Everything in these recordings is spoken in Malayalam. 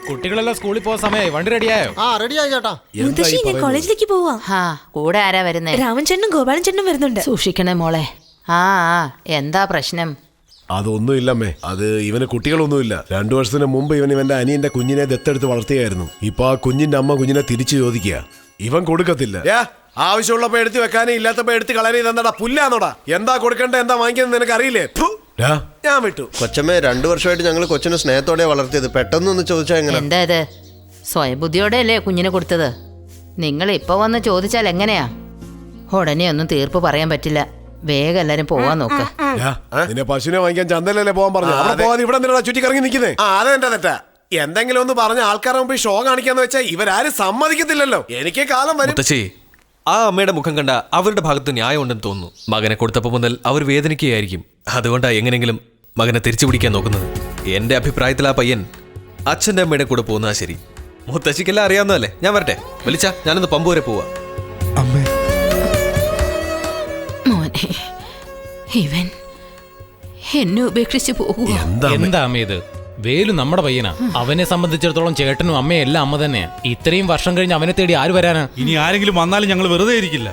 കുട്ടികളെല്ലാം സ്കൂളിൽ പോകാൻ സമയമായി. വണ്ടി റെഡിയായോ? റെഡിയായി ചേട്ടാ. മുത്തശ്ശി ഞാൻ കോളേജിലേക്ക് പോവാ. കൂടെ ആരാ വരുന്നേ? രാമൻ ചേട്ടനും ഗോപാലൻ ചേട്ടനും വരുന്നുണ്ട്. സൂക്ഷിക്കണേ മോളെ. എന്താ പ്രശ്നം? അതൊന്നുമില്ലമ്മേ, അത് ഇവന് കുട്ടികളൊന്നുമില്ല. 2 വർഷത്തിന് മുമ്പ് ഇവന്റെ അനിയന്റെ കുഞ്ഞിനെ ദത്തെടുത്ത് വളർത്തിയായിരുന്നു. ഇപ്പൊ ആ കുഞ്ഞിന്റെ അമ്മ കുഞ്ഞിനെ തിരിച്ചു ചോദിക്കുക. ഇവൻ കൊടുക്കത്തില്ല. ആവശ്യമുള്ളപ്പോ എടുത്ത് വെക്കാനേ, ഇല്ലാത്തപ്പോ എടുത്ത് കളയാനേ. ഇതെന്താടാ പുല്ലാന്നോടാ? എന്താ കൊടുക്കണ്ടേ, എന്താ വാങ്ങിക്കുന്നത് നിനക്ക് അറിയില്ലേ? ഞാൻ വിട്ടു. കൊച്ചമ്മേ, 2 വർഷമായിട്ട് ഞങ്ങൾ കൊച്ചിനെ സ്നേഹത്തോടെ വളർത്തിയത്. പെട്ടെന്നൊന്ന് ചോദിച്ചാ എങ്ങനെ? എന്താ ഇത്? സ്വയം ബുദ്ധിയോടെ അല്ലേ കുഞ്ഞിനെ കൊടുത്തത്? നിങ്ങൾ ഇപ്പൊ വന്ന് ചോദിച്ചാൽ എങ്ങനെയാ? ഉടനെ ഒന്നും തീർപ്പ് പറയാൻ പറ്റില്ല. വേഗം എല്ലാരും പോവാൻ നോക്ക്. നിന്നെ പശുവിനെ വാങ്ങിക്കാൻ ചന്തലല്ലേ പോവാൻ പറഞ്ഞു. ഇവിടെ നിന്നാ ചുറ്റിക്കറങ്ങി നിൽക്കുന്നേ. അതെന്റെ തെറ്റാ. എന്തെങ്കിലും ഒന്ന് പറഞ്ഞ ആൾക്കാരെ മുമ്പ് ഷോ കാണിക്കാന്ന് വെച്ചാൽ ഇവരാരും സമ്മതിക്കത്തില്ലല്ലോ. എനിക്ക് കാലം വരും. ആ അമ്മയുടെ മുഖം കണ്ട അവരുടെ ഭാഗത്ത് ന്യായം ഉണ്ടെന്ന് തോന്നുന്നു. മകനെ കൊടുത്തപ്പോൾ മുതൽ അവർ വേദനിക്കുകയായിരിക്കും. അതുകൊണ്ടാ എങ്ങനെങ്കിലും മകനെ തിരിച്ചു പിടിക്കാൻ നോക്കുന്നത്. എന്റെ അഭിപ്രായത്തിൽ ആ പയ്യൻ അച്ഛൻ്റെ അമ്മയുടെ കൂടെ പോകുന്നതാ ശരി. മുത്തശ്ശിക്കെല്ലാം അറിയാവുന്നതല്ലേ. ഞാൻ വരട്ടെ. വിളിച്ചാ ഞാനൊന്ന് പമ്പ് വരെ പോവാ. മോനെ, ഇവൻ എന്നെ ഉപേക്ഷിച്ച് പോകുക. എന്താ അമ്മ ഇത്? വേലു നമ്മുടെ പയ്യനാ. അവനെ സംബന്ധിച്ചിടത്തോളം ചേട്ടനും അമ്മയും എല്ലാം അമ്മ തന്നെയാ. ഇത്രയും വർഷം കഴിഞ്ഞ് അവനെ തേടി ആര് വരാനാ? ഇനി ആരെങ്കിലും വന്നാലും ഞങ്ങൾ വെറുതെ ഇരിക്കില്ല.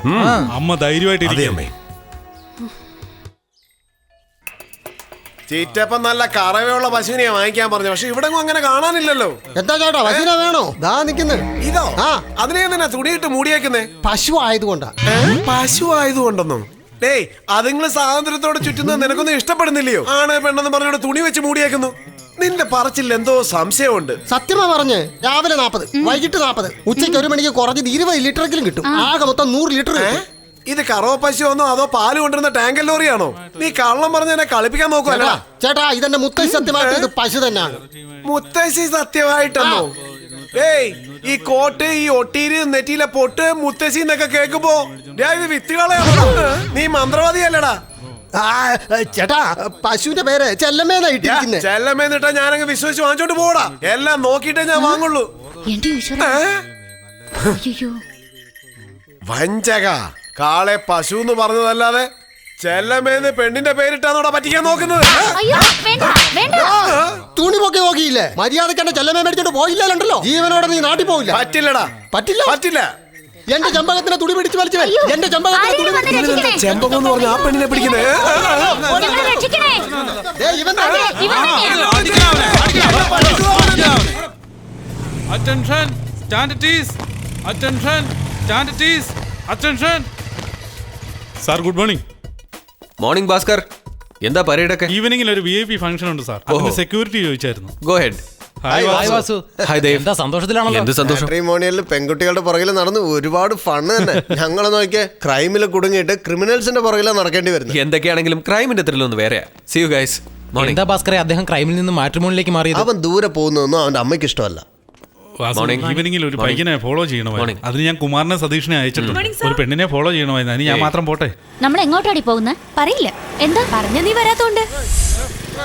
അമ്മ ധൈര്യമായിട്ട്. ചീറ്റപ്പം നല്ല കറവയുള്ള പശുവിനെ വാങ്ങിക്കാൻ പറഞ്ഞു. പക്ഷെ ഇവിടെ അങ്ങനെ കാണാനില്ലല്ലോ. എന്താ ചേട്ടാ, പശുവിനെ വേണോ? ദാ നിക്കുന്നത്. ഇതോ? അതിനെ തന്നെ തുണിയിട്ട് മൂടിയേക്കുന്നേ. പശു ആയതുകൊണ്ടാ. പശു ആയതുകൊണ്ടെന്നോ? ഡേയ്, അതുങ്ങള് സ്വാതന്ത്ര്യത്തോടെ ചുറ്റുന്നത് നിനക്കൊന്നും ഇഷ്ടപ്പെടുന്നില്ലയോ? ആണ് പെണ്ണെന്ന് പറഞ്ഞോട് തുണി വെച്ച് മൂടിയേക്കുന്നു. നിന്റെ പറച്ചിൽ എന്തോ സംശയമുണ്ട്. സത്യമാ പറഞ്ഞ്. രാവിലെ 40, വൈകിട്ട് 40, ഉച്ചയ്ക്ക് 1 മണിക്ക് കുറഞ്ഞത് 20 ലിറ്ററെങ്കിലും കിട്ടും. ആകെ മൊത്തം 100 ലിറ്റർ. ഇത് കറവ പശുവെന്നോ അതോ പാല് കൊണ്ടിരുന്ന ടാങ്കൽ ലോറിയാണോ? നീ കള്ളം പറഞ്ഞ എന്നെ കളിപ്പിക്കാൻ നോക്കുവല്ല. ചേട്ടാ, ഇതെന്നെ മുത്തശ്ശി സത്യമായിട്ട് ഇത് പശു തന്നെയാണ്. മുത്തശ്ശി സത്യമായിട്ടെന്നോ? ഏയ്, ഈ കോട്ട്, ഈ ഒട്ടീര്, നെറ്റിയിലെ പൊട്ട്, മുത്തശ്ശി എന്നൊക്കെ കേൾക്കുമ്പോ ഇത് വിത്തുകളെയാണോ? നീ മന്ത്രവാദിയല്ലടാ. ചേട്ടാ, പശുവിന്റെ പേര് ചെല്ലമ്മേന്നാ ഇട്ടിരിക്കുന്നെ. ചെല്ലമ്മേന്നിട്ടാ ഞാനങ്ങ് വിശ്വസിച്ച് വാങ്ങിച്ചോണ്ട് പോടാ. എല്ലാം നോക്കിട്ടേ ഞാൻ വാങ്ങുള്ളൂ. വഞ്ചക. കാളെ പശു എന്ന് പറഞ്ഞതല്ലാതെ ചെല്ലമ്മേന്ന് പെണ്ണിന്റെ പേരിട്ടാന്നോടാ പറ്റിക്കാൻ നോക്കുന്നത്. തുണി പൊക്കി നോക്കിയില്ലേ? മര്യാദക്ക് എന്റെ ചെല്ലമ്മേ മേടിച്ചോണ്ട് പോയില്ലല്ലോ. ജീവനോടെ നീ നാട്ടിൽ പോയില്ല. പറ്റില്ലടാ. പറ്റില്ല. എന്റെ ചെമ്പകത്തിനെ തുണി പിടിച്ചു വലിച്ചു. എന്റെ ചെമ്പകത്തിനെ ചെമ്പകം എന്ന് പറഞ്ഞ ആ പെണ്ണിനെ പിടിക്കുന്നേ. Attention, stand at ease. Attention, stand at ease. Attention. Sir, good morning. Morning Bhaskar. എന്താ പരേഡൊക്കെ? ഈവനിങ്ങിൽ ഒരു VIP ഫംഗ്ഷൻ ഉണ്ട് സാർ. അതിന്റെ സെക്യൂരിറ്റി ചോദിച്ചായിരുന്നു. Go ahead. ഹായ് വാസു. എന്താ സന്തോഷത്തിലാണല്ലോ? എന്ത് സന്തോഷം? മാട്രിമോണിയലിൽ പെൺകുട്ടികളുടെ പുറകിൽ നടന്ന് ഒരുപാട് ഫണ്ണ് തന്നെ. ഞങ്ങളെ നോക്കിയ ക്രൈമിൽ കുടുങ്ങിയിട്ട് ക്രിമിനൽസിന്റെ പുറകിലാണ് നടക്കേണ്ടി വരുന്നത്. എന്തൊക്കെയാണെങ്കിലും ക്രൈമിന്റെ ത്രില്ലൊന്നും വേറെയാ. See you guys. എന്താ ഭാസ്കറെ അദ്ദേഹം ക്രൈമിൽ നിന്ന് മാട്രിമോണിയിലേക്ക് മാറിയത്? അവൻ ദൂരെ പോകുന്നതൊന്നും അവന്റെ അമ്മയ്ക്ക് ഇഷ്ടമല്ല. ഈവനിങ്ങിൽ ഒരു പയ്യനെ ഫോളോ ചെയ്യണമായിരുന്നു. അതിന് ഞാൻ കുമാരനെ സതീഷിനെ അയച്ചിട്ടുണ്ട്. ഒരു പെണ്ണിനെ ഫോളോ ചെയ്യണമായിരുന്നു. അതിന് ഞാൻ മാത്രം പോട്ടെ. നമ്മൾ എങ്ങോട്ടാടി പോകുന്നത്? പറയില്ല. എന്താ പറഞ്ഞ നീ വരാത്തോണ്ട്?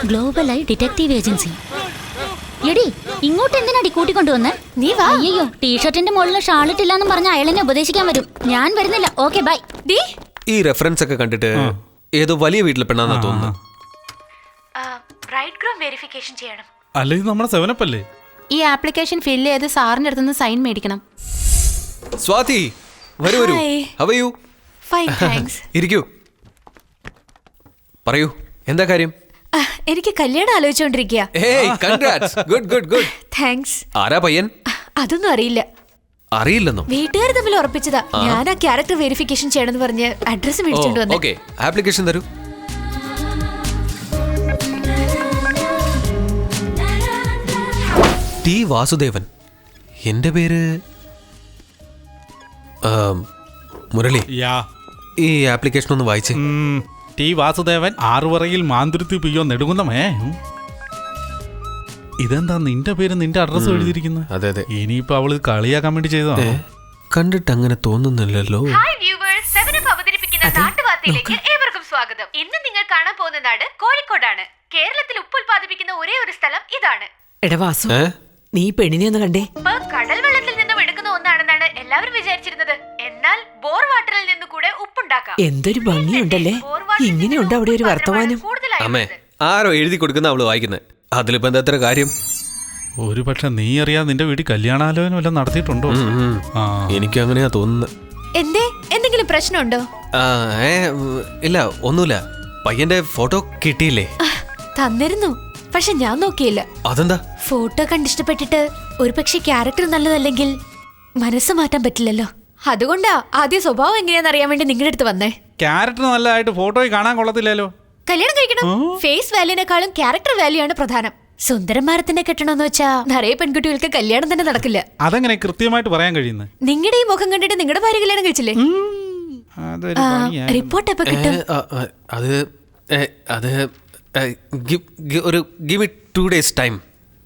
Global eye detective agency. എടി, ഇങ്ങോട്ട് എന്തിനാടി കൂട്ടിക്കൊണ്ടുവന്ന്? നീ വാ. അയ്യോ, ടീഷർട്ടിന്റെ മുകളിൽ ഷാളിട്ട് ഇല്ലാന്നും പറഞ്ഞ അയാളെന്നെ ഉപദേശിക്കാൻ വരും. ഞാൻ വരുന്നില്ല. Okay bye. ഈ റെഫറൻസ് ഒക്കെ കണ്ടിട്ട് ഏതോ വലിയ വീട്ടിലെ പെണ്ണാന്നാ തോന്നുന്നു. ബ്രൈഡ് ഗ്രൂം വെരിഫിക്കേഷൻ ചെയ്യണം. അല്ല, ഇത് നമ്മുടെ 7up അല്ലേ? ഈ ആപ്ലിക്കേഷൻ ഫില്ല് ചെയ്ത് സാറിന്റെ അടുത്തുനിന്ന് സൈൻ മേടിക്കണം. സ്വാതി, വരൂ. How are you? Fine, thanks. ഇരിക്കൂ. പറയൂ, എന്താ കാര്യം? എനിക്ക് കല്യാണം ആലോചിച്ചോണ്ടിരിക്കുക. Hey, congrats. Good. താങ്ക്സ്. ആരാ പയ്യൻ? അതൊന്നും അറിയില്ല. അറിയില്ലെന്നോ? വീട്ടുകാർ തമ്മിൽ ഉറപ്പിച്ചതാ. ഞാൻ ആ ക്യാരക്ടർ വെരിഫിക്കേഷൻ ചെയ്യണമെന്ന് പറഞ്ഞ് അഡ്രസ് മേടിച്ചോണ്ട് വന്നു. ഓക്കെ, ആപ്ലിക്കേഷൻ തരൂ. ടി വാസുദേവൻ. എന്റെ പേര് മുരളി. ഈ ആപ്ലിക്കേഷൻ ഒന്ന് വായിച്ചേ. ടി വാസുദേവൻ, ആറുപറയിൽ മാന്തുരുത്തി പിയ്യോ നെടുങ്ങുന്നമേ. ഇതെന്താ നിന്റെ പേര് നിന്റെ അഡ്രസ് എഴുതിയിരിക്കുന്നത്? അതെ. ഇനിയിപ്പോ അവള് കളിയാക്കാൻ വേണ്ടി ചെയ്തതാണ്. കണ്ടിട്ട് അങ്ങനെ തോന്നുന്നില്ലല്ലോ. ഏവർക്കും സ്വാഗതം. ഇന്ന് നിങ്ങൾ കാണാൻ പോകുന്ന നാട് കോഴിക്കോടാണ്. കേരളത്തിൽ ഉപ്പ് ഉൽപ്പാദിപ്പിക്കുന്ന ഒരേ ഒരു സ്ഥലം ഇതാണ്. എടാ വാസു, നീ പെണ്ണിനെ ഒന്ന് കണ്ടേ. കടൽ വെള്ളത്തിൽ നിന്നും എടുക്കുന്ന ഒന്നാണെന്നാണ് എല്ലാവരും വിചാരിച്ചിരുന്നത്. എന്നാൽ ബോർ വാട്ടറിൽ നിന്ന് കൂടെ ഉപ്പുണ്ടാക്കാം. എന്തൊരു ഭംഗിയുണ്ടല്ലേ. ഇങ്ങനെയുണ്ട് അവിടെ ഒരു വർത്തമാനം. അമ്മേ, ആരോ എഴുതി കൊടുക്കുന്ന അവള് വായിക്കുന്നത്. അതിലിപ്പോ എന്താ കാര്യം? ഒരു പക്ഷെ നീ അറിയാതെ നിന്റെ വീട്ടിൽ കല്യാണാലോചന വല്ലതും നടത്തിയിട്ടുണ്ടോ? ആ, എനിക്കും അങ്ങനെയാ തോന്നുന്നത്. എന്തേ, എന്തെങ്കിലും പ്രശ്നമുണ്ടോ? ഇല്ല, ഒന്നുമില്ല. പയ്യന്റെ ഫോട്ടോ കിട്ടിയില്ലേ? തന്നിരുന്നു, പക്ഷെ ഞാൻ നോക്കിയില്ല. അതെന്താ? ഫോട്ടോ കണ്ടിഷ്ടപ്പെട്ടിട്ട് ഒരു പക്ഷെ ക്യാരക്ടർ നല്ലതല്ലെങ്കിൽ മനസ്സ് മാറ്റാൻ പറ്റില്ലല്ലോ. അതുകൊണ്ടാ ആദ്യ സ്വഭാവം എങ്ങനെയാന്ന് അറിയാൻ വേണ്ടി നിങ്ങളുടെ അടുത്ത് വന്നേ. ക്യാരക്ടർ നല്ലതായിട്ട് ഫോട്ടോയിൽ കാണാൻ കൊള്ളത്തില്ലല്ലോ. കല്യാണം കഴിക്കണം. ഫേസ് വാല്യൂനേക്കാളും ക്യാരക്ടർ വാല്യൂ ആണ് പ്രധാനം. സുന്ദരന്മാരത്തിന്റെ കെട്ടണമെന്ന് വെച്ചാ നിറയെ പെൺകുട്ടികൾക്ക് കല്യാണം തന്നെ നടക്കില്ല. അതെങ്ങനെ കൃത്യമായിട്ട് പറയാൻ കഴിയുന്നത്? നിങ്ങളുടെ ഈ മുഖം കണ്ടിട്ട് നിങ്ങളുടെ ഭാര്യ കല്യാണം കഴിച്ചില്ലേ? അതൊരു പണിയാ. റിപ്പോർട്ട് എപ്പോ കിട്ടും? ഒരു give me 2 days time.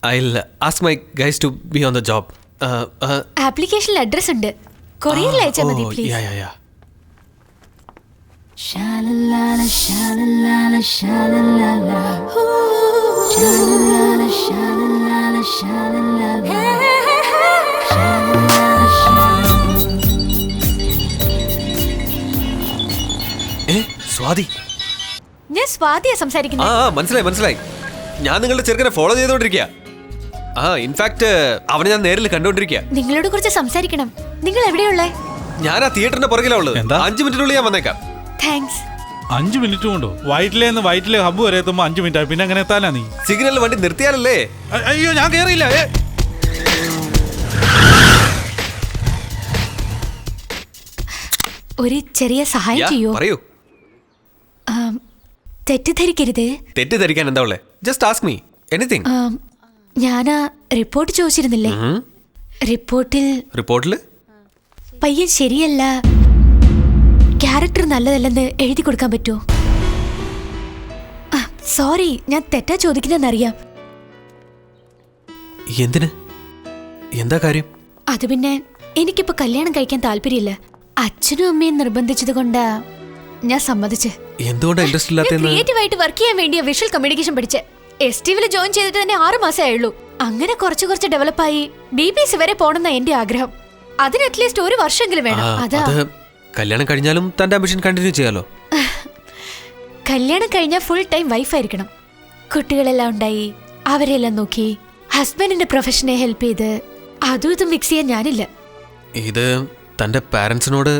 I'll ask my guys to be on the job. ആപ്ലിക്കേഷനിൽ അഡ്രസ് ഉണ്ട്, കൊറിയറിൽ അയച്ചാൽ മതി പ്ലീസ്. Yeah. സ്വാതി, ഞാൻ സ്വാതിയാ സംസാരിക്കുന്നത്. മനസ്സിലായി. ഞാൻ നിങ്ങളുടെ ചെറുക്കനെ ഫോളോ ചെയ്തോണ്ടിരിക്കുക. ഇൻഫാക്ട് അവനെ ഞാൻ നേരിൽ കണ്ടോണ്ടിരിക്കുക. നിങ്ങളോട് കുറച്ച് സംസാരിക്കണം. നിങ്ങൾ എവിടെയുള്ളേ? ഞാൻ ആ തിയേറ്ററിന്റെ പുറകിലാ ഉള്ളത്. 5 മിനിറ്റിനുള്ളിൽ ഞാൻ വന്നേക്കാം. താങ്ക്സ്. 5 മിനിറ്റ് കൊണ്ടോ? വൈറ്റിലെ ഹബ്ബ് വരെ എത്തുമ്പോ 5 മിനിറ്റ്. പിന്നെ അങ്ങനെ എത്താനാ നീ? സിഗ്നൽ വണ്ടി നിർത്തിയാലല്ലേ? അയ്യോ, ഞാൻ കേറിയില്ല. ഒരു ചെറിയ സഹായം ചെയ്യോ? പറയൂ. തെറ്റിദ്ധരിക്കരുത്. തെറ്റിദ്ധരിക്കാൻ എന്താ ഉള്ളേ? Just ask me anything. ഞാനാ റിപ്പോർട്ട് ചോദിച്ചിരുന്നില്ലേ? റിപ്പോർട്ടിൽ പയ്യൻ ശരിയല്ല, ക്യാരക്ടർ നല്ലതല്ലെന്ന് എഴുതി കൊടുക്കാൻ പറ്റുമോ? സോറി, ഞാൻ തെറ്റാ ചോദിക്കുന്നറിയാം. എന്തിന്? എന്താ കാര്യം? അത് പിന്നെ എനിക്കിപ്പോ കല്യാണം കഴിക്കാൻ താല്പര്യമില്ല. അച്ഛനും അമ്മയും നിർബന്ധിച്ചത് കൊണ്ടാ ഞാൻ സമ്മതിച്ച്. എന്തുകൊണ്ടാ ഇൻട്രസ്റ്റ് ഇല്ലാത്ത? ക്രിയേറ്റീവായിട്ട് വർക്ക് ചെയ്യാൻ വേണ്ടിയ വിഷ്വൽ കമ്മ്യൂണിക്കേഷൻ പഠിച്ച് എസ്റ്റിവിൽ ജോയിൻ ചെയ്തിട്ട് തന്നെ 6 മാസമേ ആയുള്ളൂ. അങ്ങനെ കുറച്ച് ഡെവലപ്പായി BBC വരെ പോണെന്നാ എന്റെ ആഗ്രഹം. അതിന് അറ്റ്ലീസ്റ്റ് 1 വർഷമെങ്കിലും വേണം. അതാ. കല്യാണം കഴിഞ്ഞാലും തന്റെ ആംബിഷൻ കണ്ടിന്യൂ ചെയ്യാലോ. കല്യാണം കഴിഞ്ഞാൽ ഫുൾ ടൈം വൈഫായിരിക്കണം. കുട്ടികളെല്ലാം ഉണ്ടായി അവരെല്ലാം നോക്കി ഹസ്ബൻഡിന്റെ പ്രൊഫഷനെ ഹെൽപ്പ് ചെയ്ത് അതും ഇതും മിക്സ് ചെയ്യാൻ ഞാനില്ല. ഇത് തന്റെ പാരന്റ്സിനോട്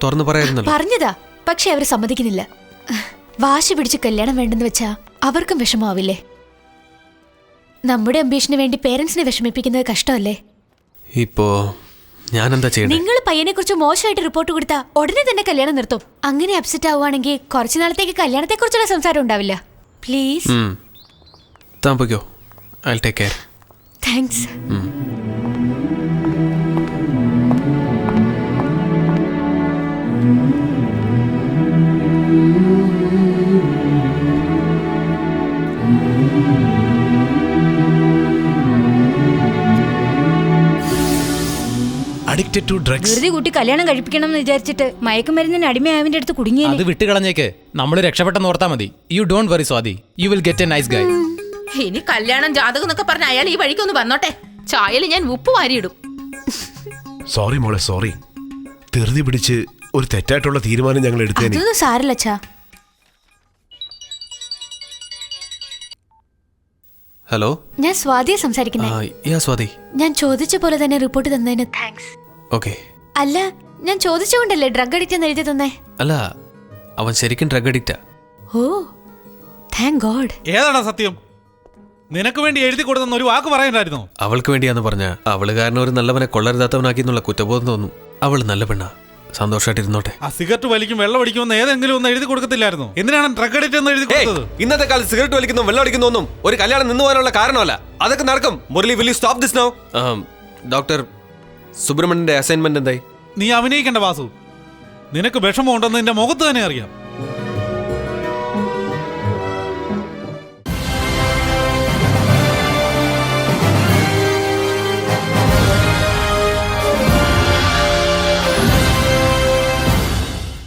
തുറന്നു പറയായിരുന്നല്ലോ. പറഞ്ഞതാ, പക്ഷെ അവർ സമ്മതിക്കുന്നില്ല. വാശി പിടിച്ച് കല്യാണം വേണ്ടെന്ന് വെച്ചാ അവർക്കും വിഷമാവില്ലേ? നമ്മുടെ അംബീഷന് വേണ്ടി പേരൻസിനെ വിഷമിപ്പിക്കുന്നത് കഷ്ടമല്ലേ? ഇപ്പോ ഞാനെന്താ ചെയ്യണ്ടേ? നിങ്ങൾ പയ്യനെ കുറിച്ച് മോശമായിട്ട് റിപ്പോർട്ട് കൊടുത്താ ഉടനെ തന്നെ കല്യാണം നിർത്തും. അങ്ങനെ അപ്സെറ്റ് ആവുകയാണെങ്കിൽ കുറച്ചു നാളത്തേക്ക് കല്യാണത്തെ കുറിച്ചുള്ള സംസാരം ഉണ്ടാവില്ല. പ്ലീസ്. താൻ പോയിക്കോ. I'll take care. Thanks. Addicted to drugs. വെറുതെ കുട്ടി കല്യാണം കഴിപ്പിക്കണം എന്ന് വിചാരിച്ചിട്ട് മയക്കുമരുന്നിന് അടിമയാവിന്റെ അടുത്ത് കുടുങ്ങിയേ. അത് വിട്ടുകളഞ്ഞേക്ക്. നമ്മൾ രക്ഷപ്പെട്ടെന്ന് ഓർത്താ മതി. You don't worry Swathi, you will get a nice guy. ഇനി കല്യാണം ജാതകം എന്നൊക്കെ പറഞ്ഞ അയാൾ ഈ വഴിക്കൊന്ന് വന്നോട്ടെ. ചായയിൽ ഞാൻ ഉപ്പ് വാരിയിടും. സോറി മോളെ, സോറി. ധൃതി പിടിച്ച് ഒരു തെറ്റായിട്ടുള്ള തീരുമാനം ഞങ്ങൾ എടുത്തേനെ. അതൊന്നും സാരല്ല അച്ഛാ. ഹലോ, ഞാൻ സ്വാതിയെ സംസാരിക്കുന്നേ. സ്വാതി. ഞാൻ ചോദിച്ച പോലെ തന്നെ റിപ്പോർട്ട് തന്നതിന് താങ്ക്സ്. ഓക്കെ. അല്ല, ഞാൻ ചോദിച്ചുകൊണ്ടല്ലേ ഡ്രഗ് അഡിക്റ്റ് എന്ന് എഴുതി തന്നേ? അല്ല, അവൻ ശരിക്കും ഡ്രഗ് അഡിക്റ്റാ. ഓ, താങ്ക് ഗോഡ്. ഏതാടാ സത്യം? നിനക്ക് വേണ്ടി എഴുതി കൊടുത്തെന്ന് ഒരു വാക്ക് പറയണ്ടായിരുന്നോ? അവൾക്ക് വേണ്ടിയാന്ന് പറഞ്ഞ അവള് കാരണം ഒരു നല്ലവനെ കൊള്ളരുതാത്തവനാക്കി എന്നുള്ള കുറ്റബോധം തോന്നും. അവള് നല്ല പെണ്ണാ, സന്തോഷമായിട്ടിരുന്നോട്ടെ. ആ സിഗരറ്റ് വലിക്കും വെള്ളം അടിക്കുമെന്ന് ഏതെങ്കിലും ഒന്ന് എഴുതി കൊടുക്കത്തില്ലായിരുന്നു? എന്തിനാണ് ഡ്രഗ് അഡിക്റ്റ് എന്ന് എഴുതി കൊടുത്തത്? ഇന്നത്തെ കാലത്ത് സിഗരറ്റ് വലിക്കുന്നു വെള്ളം അടിക്കുന്നൊന്നും ഒരു കല്യാണം നിന്ന് പോകാനുള്ള കാരണമല്ല. അതൊക്കെ നടക്കും. Murali, will you stop this now? Doctor സുബ്രഹ്മണ്യന്റെ അസൈൻമെന്റ് എന്തായി? നീ അഭിനയിക്കണ്ട വാസു. നിനക്ക് വിഷമം ഉണ്ടെന്ന് നിന്റെ മുഖത്ത് തന്നെ അറിയാം.